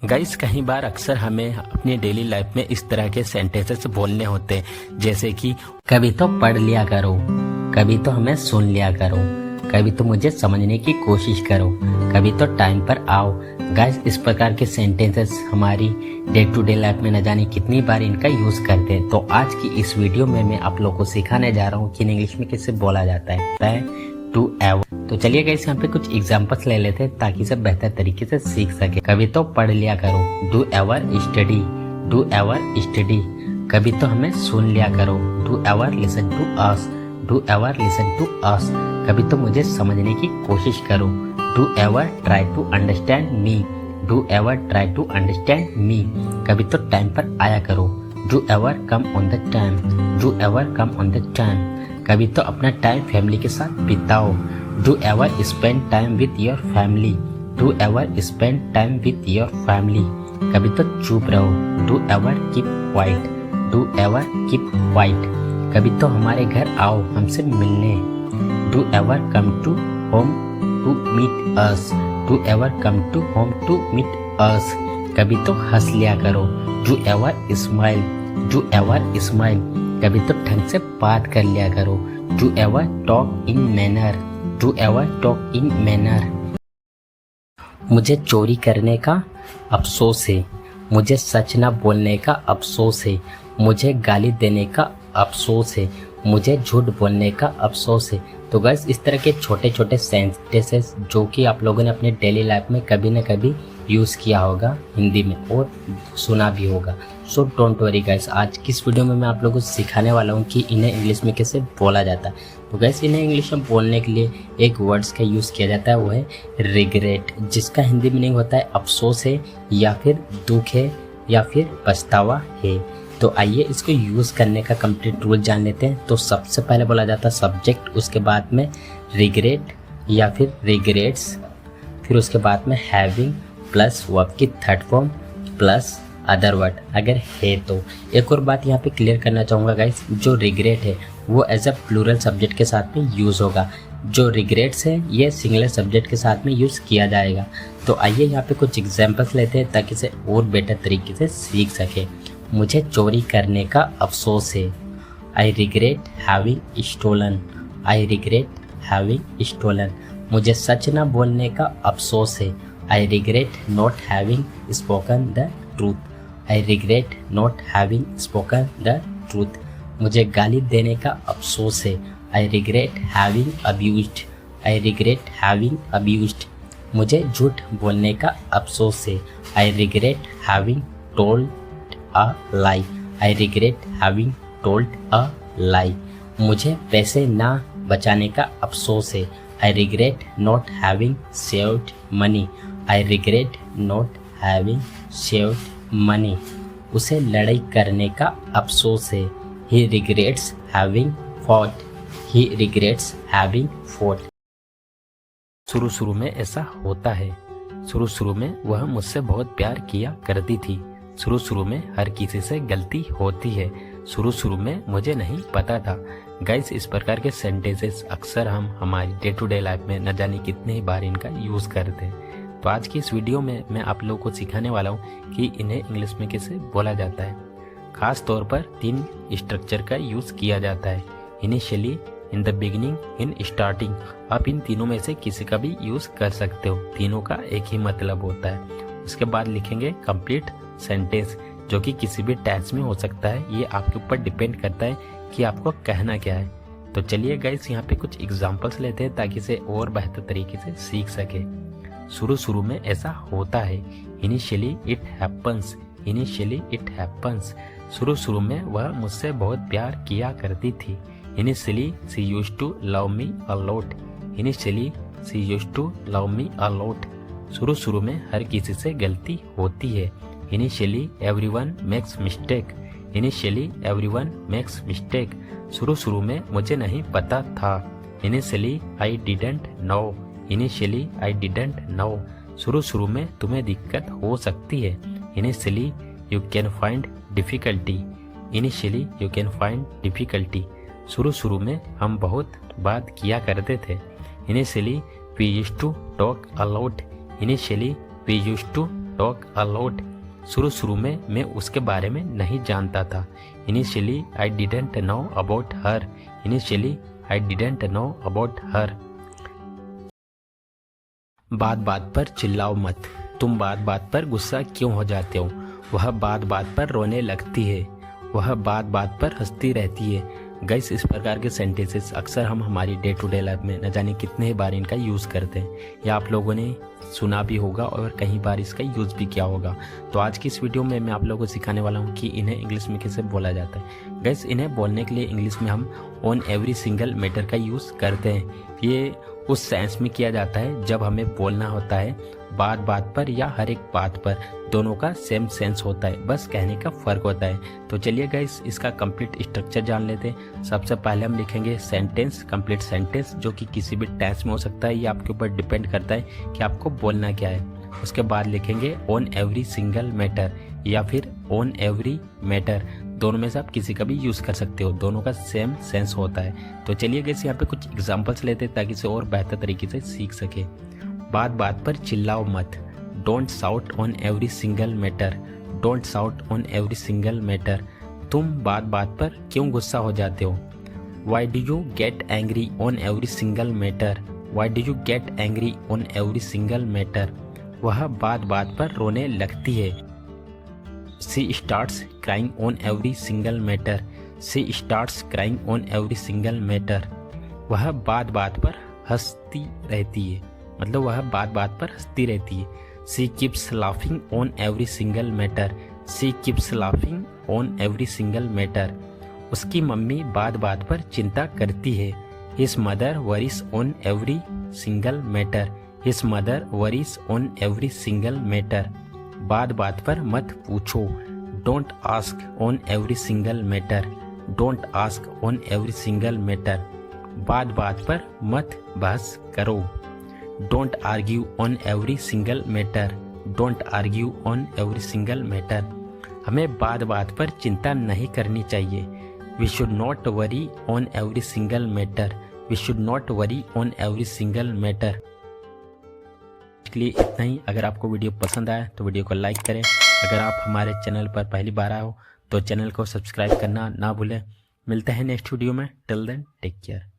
Guys कई बार अक्सर हमें अपनी डेली लाइफ में इस तरह के सेंटेंसेस बोलने होते हैं, जैसे कि कभी तो पढ़ लिया करो, कभी तो हमें सुन लिया करो, कभी तो मुझे समझने की कोशिश करो, कभी तो टाइम पर आओ। गाइस इस प्रकार के सेंटेंसेस हमारी डे टू डे लाइफ में न जाने कितनी बार इनका यूज करते हैं। तो आज की इस वीडियो में मैं आप लोगों को सिखाने जा रहा हूँ कि इंग्लिश में कैसे बोला जाता है टू एवर। तो चलिए गाइस यहाँ पे कुछ एग्जांपल्स ले लेते हैं ताकि सब बेहतर तरीके से सीख सके। कभी तो पढ़ लिया करो, do ever study, do ever study. कभी तो हमें सुन लिया करो, do ever listen to us, do ever listen to us. कभी तो मुझे समझने की कोशिश करो, do ever try to understand me, do ever try to understand me. कभी तो टाइम पर आया करो, do ever come on the time, do ever come on the time. कभी तो अपना टाइम फैमिली के साथ बिताओ, do ever spend time with your family, do ever spend time with your family. कभी तो चुप रहो, do ever keep quiet, do ever keep quiet. कभी तो हमारे घर आओ हमसे मिलने, do ever come to home to meet us, do ever come to home to meet us. कभी तो हंस लिया करो, do ever smile, do ever smile. कभी तो ढंग से बात कर लिया करो, do ever talk in manner, do ever talk in manner. मुझे चोरी करने का अफसोस है, मुझे सच ना बोलने का अफसोस है, मुझे गाली देने का अफसोस है, मुझे झूठ बोलने का अफसोस है। तो गाइस इस तरह के छोटे छोटे सेंटेंसेस जो कि आप लोगों ने अपने डेली लाइफ में कभी न कभी यूज़ किया होगा हिंदी में और सुना भी होगा। सो डोंट वरी गाइस, आज की इस वीडियो में मैं आप लोगों को सिखाने वाला हूँ कि इन्हें इंग्लिश में कैसे बोला जाता है। तो गाइस इन्हें इंग्लिश में बोलने के लिए एक वर्ड्स का यूज़ किया जाता है, वो है रिग्रेट, जिसका हिंदी मीनिंग होता है अफसोस है या फिर दुख है या फिर पछतावा है। तो आइए इसको यूज़ करने का कंप्लीट रूल जान लेते हैं। तो सबसे पहले बोला जाता है सब्जेक्ट, उसके बाद में रिग्रेट या फिर रिग्रेट्स, फिर उसके बाद में हैविंग प्लस वर्ब की third form plus other word अगर है तो। एक और बात यहाँ पे क्लियर करना चाहूँगा गाइस, जो रिग्रेट है वो एज अ प्लूरल सब्जेक्ट के साथ में यूज़ होगा, जो रिग्रेट्स है ये सिंगुलर सब्जेक्ट के साथ में यूज़ किया जाएगा। तो आइए यहाँ पे कुछ एग्जाम्पल्स लेते हैं ताकि इसे और बेटर तरीके से सीख सके। मुझे चोरी करने का अफसोस है, I regret having stolen, I regret having stolen. मुझे सच ना बोलने का अफसोस है, I regret not having spoken the truth, I regret not having spoken the truth. मुझे गाली देने का अफसोस है, I regret having abused, I regret having abused. मुझे झूठ बोलने का अफसोस है, I regret having told a lie, I regret having told a lie। मुझे पैसे ना बचाने का अफसोस है, I regret not having saved money, I regret not having saved money। उसे लड़ाई करने का अफसोस है, he regrets having fought, he regrets having fought। शुरू में ऐसा होता है, शुरू में वह मुझसे बहुत प्यार किया करती थी, शुरू में हर किसी से गलती होती है, शुरू में मुझे नहीं पता था। गाइस इस प्रकार के सेंटेंसेस अक्सर हम हमारी डे टू डे लाइफ में न जाने कितने ही बार इनका यूज़ करते हैं। तो आज की इस वीडियो में मैं आप लोगों को सिखाने वाला हूँ कि इन्हें इंग्लिश में कैसे बोला जाता है। खास तौर पर 3 स्ट्रक्चर का यूज़ किया जाता है, initially, in the beginning, in starting. आप इन तीनों में से किसी का भी यूज़ कर सकते हो, तीनों का एक ही मतलब होता है। उसके बाद लिखेंगे कंप्लीट सेंटेंस, जो कि किसी भी टेंस में हो सकता है, ये आपके ऊपर डिपेंड करता है कि आपको कहना क्या है। तो चलिए गाइस यहाँ पे कुछ एग्जांपल्स लेते हैं ताकि इसे और बेहतर तरीके से सीख सके। शुरू में ऐसा होता है, initially it happens, initially it happens. शुरू में वह मुझसे बहुत प्यार किया करती थी, initially she used to love me a lot, initially she used to love me a lot. शुरू में हर किसी से गलती होती है, initially everyone makes mistake, initially everyone makes mistake. शुरू में मुझे नहीं पता था, initially I didn't know, initially I didn't know. शुरू में तुम्हें दिक्कत हो सकती है, initially you can find difficulty, initially you can find difficulty. शुरू में हम बहुत बात किया करते थे, initially we used to talk a lot, initially we used to talk a lot. शुरू में मैं उसके बारे में नहीं जानता था। Initially I didn't know about her. Initially I didn't know about her. बात बात पर चिल्लाओ मत। तुम बात बात पर गुस्सा क्यों हो जाते हो? वह बात बात पर रोने लगती है। वह बात बात पर हंसती रहती है। गाइस, इस प्रकार के सेंटेंसेस अक्सर हम हमारी डे टू डे लाइफ में न जाने कितने ही बार इनका यूज़ करते हैं, या आप लोगों ने सुना भी होगा और कई बार इसका यूज़ भी किया होगा। तो आज की इस वीडियो में मैं आप लोगों को सिखाने वाला हूँ कि इन्हें इंग्लिश में कैसे बोला जाता है। गाइस, इन्हें बोलने के लिए इंग्लिश में हम ऑन एवरी सिंगल मैटर का यूज़ करते हैं। ये उस सेंस में किया जाता है जब हमें बोलना होता है बात बात पर या हर एक बात पर। दोनों का सेम सेंस होता है, बस कहने का फ़र्क होता है। तो चलिए गाइस, इसका कंप्लीट स्ट्रक्चर जान लेते हैं। सबसे पहले हम लिखेंगे सेंटेंस, कंप्लीट सेंटेंस, जो कि किसी भी टेंस में हो सकता है। ये आपके ऊपर डिपेंड करता है कि आपको बोलना क्या है। उसके बाद लिखेंगे ऑन एवरी सिंगल मैटर या फिर ऑन एवरी मैटर। दोनों में से आप किसी का भी यूज़ कर सकते हो, दोनों का सेम सेंस होता है। तो चलिए गाइस, यहाँ पे कुछ एग्जांपल्स लेते हैं ताकि इसे और बेहतर तरीके से सीख सके। बात बात पर चिल्लाओ मत। Don't shout on every single matter. Don't shout on every single matter. तुम बात बात पर क्यों गुस्सा हो जाते हो? Why do you get angry on every single matter? Why do you get angry on every single matter. वह बात बात पर रोने लगती है। She starts crying on every single matter. She starts crying on every single matter. वह बात बात पर हंसती रहती है, मतलब वह बात बात पर हंसती रहती है। She keeps laughing on every single matter. She keeps laughing on every single matter. उसकी मम्मी बात बात पर चिंता करती है। His mother worries on every single matter. His mother worries on every single matter. बात बात पर मत पूछो। Don't ask on every single matter. Don't ask on every single matter. बात बात पर मत बहस करो। Don't argue on every single matter. Don't argue on every single matter. हमें बात बात पर चिंता नहीं करनी चाहिए। We should not worry on every single matter. We should not worry on every single matter. के लिए इतना ही। अगर आपको वीडियो पसंद आया तो वीडियो को लाइक करें। अगर आप हमारे चैनल पर पहली बार आए हो तो चैनल को सब्सक्राइब करना ना भूलें। मिलते हैं नेक्स्ट वीडियो में। Till then take care.